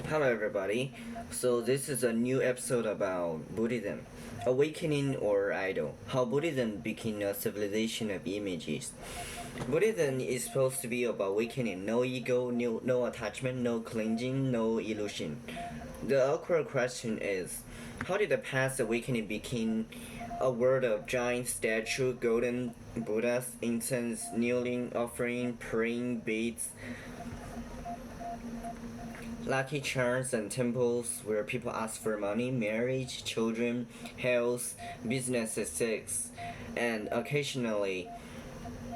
Hello, everybody. So, this is a new episode about Buddhism, awakening or idol, how Buddhism became a civilization of images. Buddhism is supposed to be about awakening, no ego, no attachment, no clinging, no illusion. The awkward question is, how did the past awakening become a world of giant statue, golden Buddhas, incense, kneeling, offering, praying, beads, lucky charms and temples where people ask for money, marriage, children, health, business success, and occasionally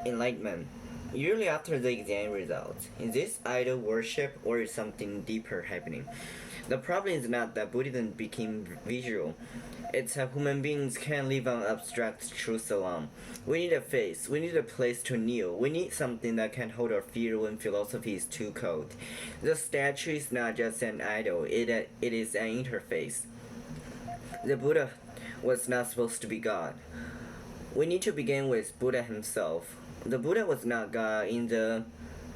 enlightenment. Usually after the exam results, is this idol worship or is something deeper happening? The problem is not that Buddhism became visual. It's how human beings can't live on abstract truths alone. We need a face, we need a place to kneel, we need something that can hold our fear when philosophy is too cold. The statue is not just an idol, it is an interface. The Buddha was not supposed to be God. We need to begin with Buddha himself. The Buddha was not God in the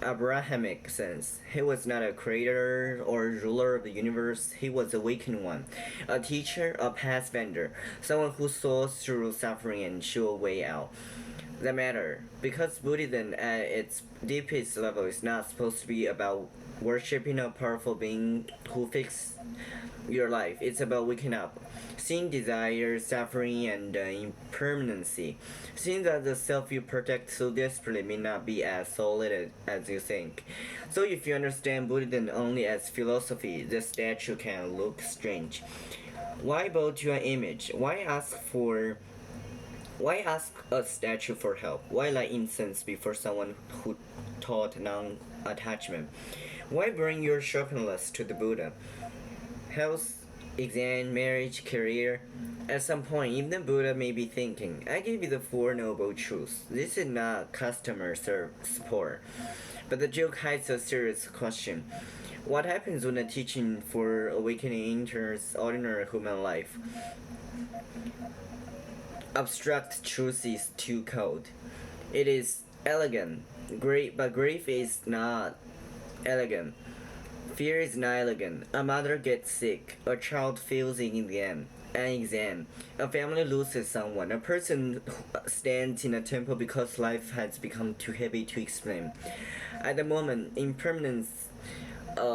Abrahamic sense. He was not a creator or ruler of the universe. He was the awakened one, a teacher, a path vendor, someone who saw through suffering and showed a way out. The matter, because Buddhism at its deepest level is not supposed to be about worshipping a powerful being who fixes your life. It's about waking up, seeing desire, suffering, and impermanency, seeing that the self you protect so desperately may not be as solid as you think. So if you understand Buddhism only as philosophy, the statue can look strange. Why bow to an image? Why ask a statue for help? Why light incense before someone who taught non-attachment? Why bring your shopping list to the Buddha? Health, exam, marriage, career. At some point, even the Buddha may be thinking, I gave you the Four Noble Truths. This is not customer support. But the joke hides a serious question. What happens when the teaching for awakening enters ordinary human life? Abstract truth is too cold. It is elegant, great, but grief is not elegant. Fear is not elegant. A mother gets sick. A child fails an exam. A family loses someone. A person stands in a temple because life has become too heavy to explain. At the moment, impermanence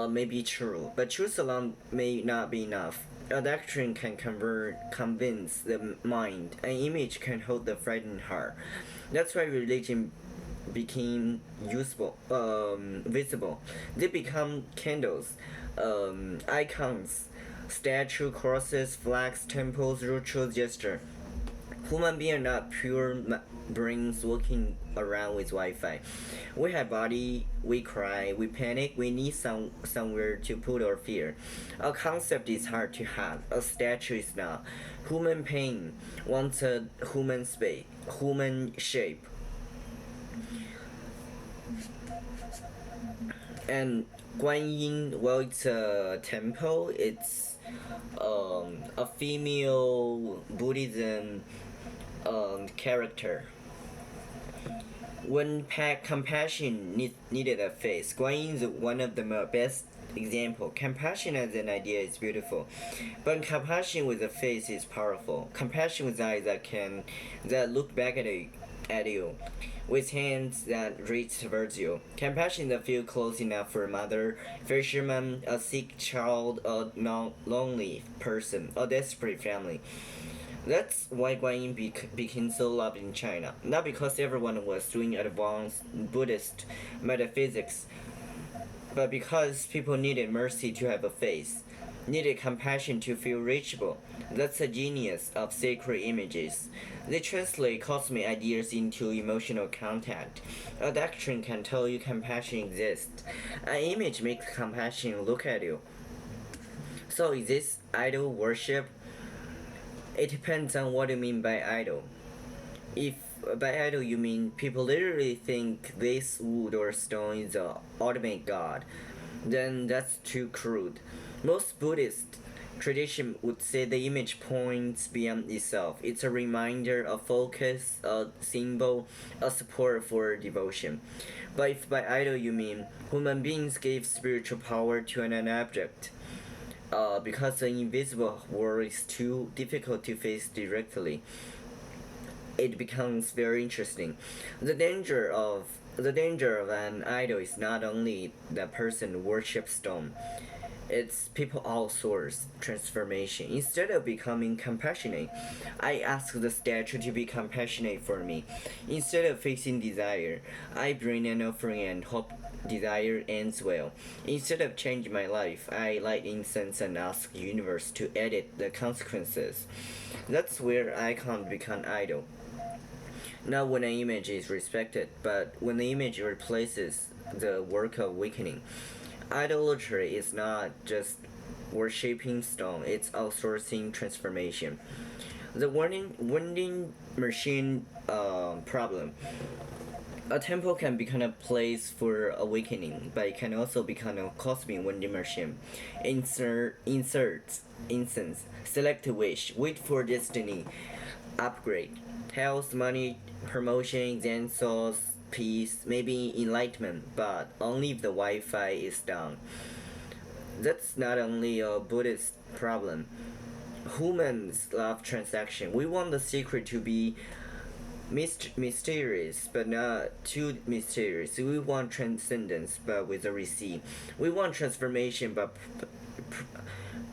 may be true, but truth alone may not be enough. A doctrine can convince the mind. An image can hold the frightened heart. That's why religion became visible. They become candles, icons, statue, crosses, flags, temples, ritual gesture. Human beings are not pure brains walking around with Wi-Fi. We have body, we cry, we panic, we need somewhere to put our fear. A concept is hard to have, a statue is not. Human pain wants a human space, human shape. And Guanyin, well, it's a temple. It's a female Buddhism character. When compassion needed a face, Guanyin is one of the best example. Compassion as an idea is beautiful, but compassion with a face is powerful. Compassion with eyes that look back at you, with hands that reach towards you. Compassion that feel close enough for a mother, fisherman, a sick child, a lonely person, a desperate family. That's why Guanyin became so loved in China. Not because everyone was doing advanced Buddhist metaphysics, but because people needed mercy to have a face, needed compassion to feel reachable. That's the genius of sacred images. They translate cosmic ideas into emotional contact. A doctrine can tell you compassion exists. An image makes compassion look at you. So is this idol worship? It depends on what you mean by idol. If by idol you mean people literally think this wood or stone is the ultimate god, then that's too crude. Most Buddhist tradition would say the image points beyond itself. It's a reminder, a focus, a symbol, a support for devotion. But if by idol you mean human beings gave spiritual power to an object, because the invisible world is too difficult to face directly, it becomes very interesting. The danger of an idol is not only the person worships stone, it's people all sorts transformation. Instead of becoming compassionate, I ask the statue to be compassionate for me. Instead of facing desire, I bring an offering and hope desire ends well. Instead of changing my life, I light incense and ask universe to edit the consequences. That's where I can't become idol. Not when an image is respected, but when the image replaces the work of awakening. Idolatry is not just worshipping stone, it's outsourcing transformation. The vending machine problem. A temple can become a place for awakening, but it can also become a cosmic vending machine. Inserts, incense, select a wish, wait for destiny, upgrade, health, money, promotion, exams, peace, maybe enlightenment, but only if the Wi-Fi is down. That's not only a Buddhist problem. Humans love transaction. We want the secret to be mysterious, but not too mysterious. We want transcendence, but with a receipt. We want transformation, but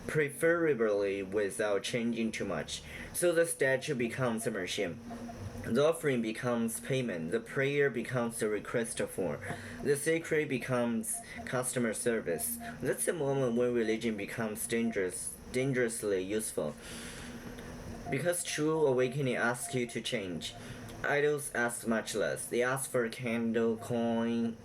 preferably without changing too much. So the statue becomes a machine. The offering becomes payment, the prayer becomes the request form, the sacred becomes customer service. That's the moment when religion becomes dangerously useful. Because true awakening asks you to change. Idols ask much less. They ask for a candle, coin,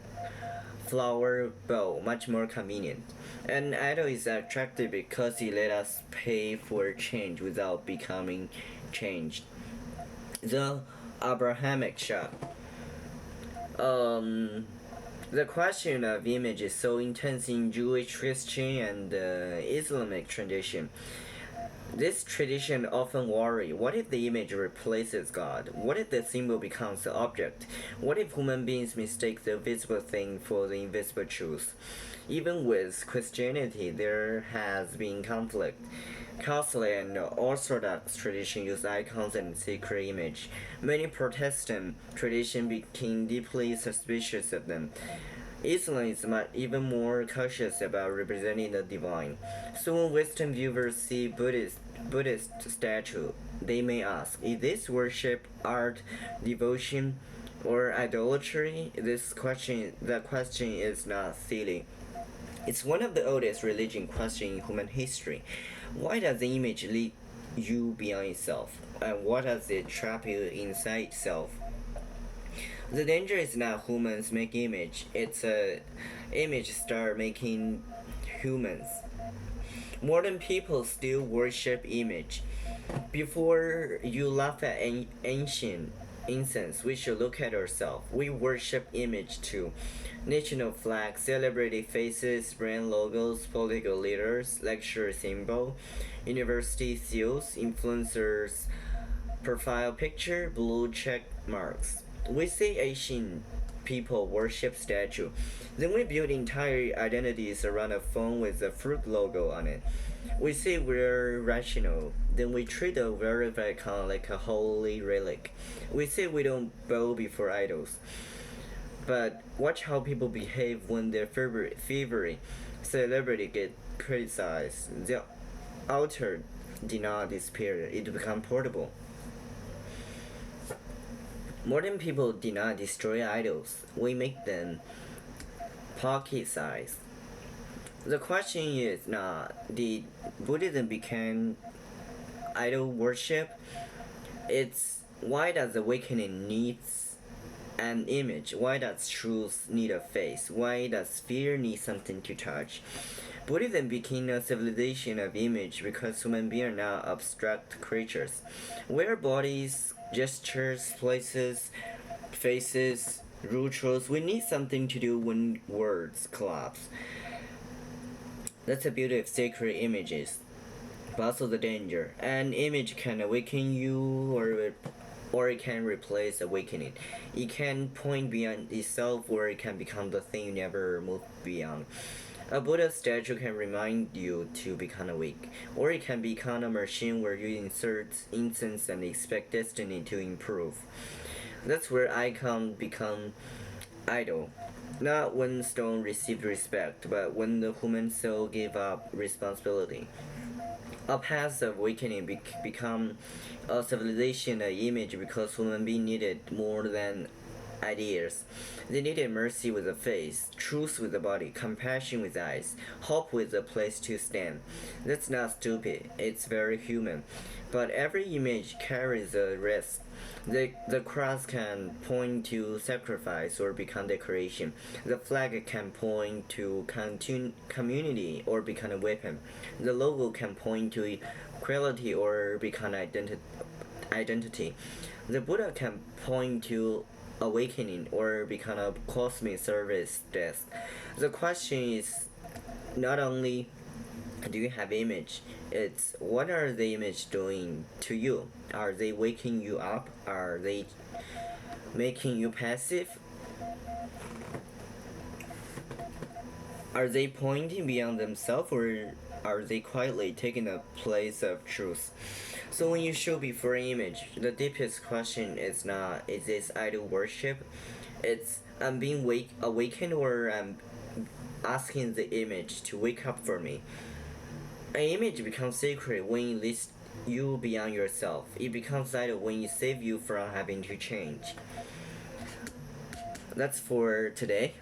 flower, bowl, much more convenient. An idol is attractive because it let us pay for change without becoming changed. The Abrahamic shop. The question of image is so intense in Jewish, Christian, and Islamic tradition. This tradition often worry, what if the image replaces God? What if the symbol becomes the object? What if human beings mistake the visible thing for the invisible truth? Even with Christianity, there has been conflict. Catholic and Orthodox tradition use icons and sacred image. Many Protestant tradition became deeply suspicious of them. Islam is even more cautious about representing the divine. So when Western viewers see Buddhist statue, they may ask, is this worship, art, devotion, or idolatry? The question is not silly. It's one of the oldest religion questions in human history. Why does the image lead you beyond itself? And what does it trap you inside itself? The danger is not humans make image, it's a image start making humans. Modern people still worship image. Before you laugh at ancient incense, we should look at ourselves. We worship image too. National flag, celebrity faces, brand logos, political leaders, lecture symbol, university seals, influencers, profile picture, blue check marks. We say Asian people worship statue. Then we build entire identities around a phone with a fruit logo on it. We say we're rational. Then we treat a verified icon like a holy relic. We say we don't bow before idols. But watch how people behave when their favorite celebrity get criticized. The altar did not disappear, it became portable. Modern people did not destroy idols, we make them pocket size. The question is not, did Buddhism become idol worship? It's why does awakening needs an image? Why does truth need a face? Why does fear need something to touch? Buddhism became a civilization of image because human beings are now abstract creatures. We're bodies, gestures, places, faces, rituals. We need something to do when words collapse. That's the beauty of sacred images, but also the danger. An image can awaken you, or it can replace awakening. It can point beyond itself, or it can become the thing you never move beyond. A Buddha statue can remind you to become awake, or it can become a machine where you insert incense and expect destiny to improve. That's where icon become idol. Not when stone received respect, but when the human soul gave up responsibility. A path of awakening become a civilization, an image, because human beings needed more than ideas. They needed mercy with a face, truth with a body, compassion with eyes, hope with a place to stand. That's not stupid, it's very human. But every image carries a risk. The cross can point to sacrifice or become decoration. The flag can point to community or become a weapon. The logo can point to equality or become identity. The Buddha can point to awakening or become a cosmic service desk. The question is not only do you have image, it's what are the image doing to you? Are they waking you up? Are they making you passive? Are they pointing beyond themselves, or are they quietly taking the place of truth? So when you show before an image, the deepest question is not is this idol worship? It's I'm being awakened, or I'm asking the image to wake up for me. An image becomes sacred when it leads you beyond yourself. It becomes idol when it saves you from having to change. That's for today.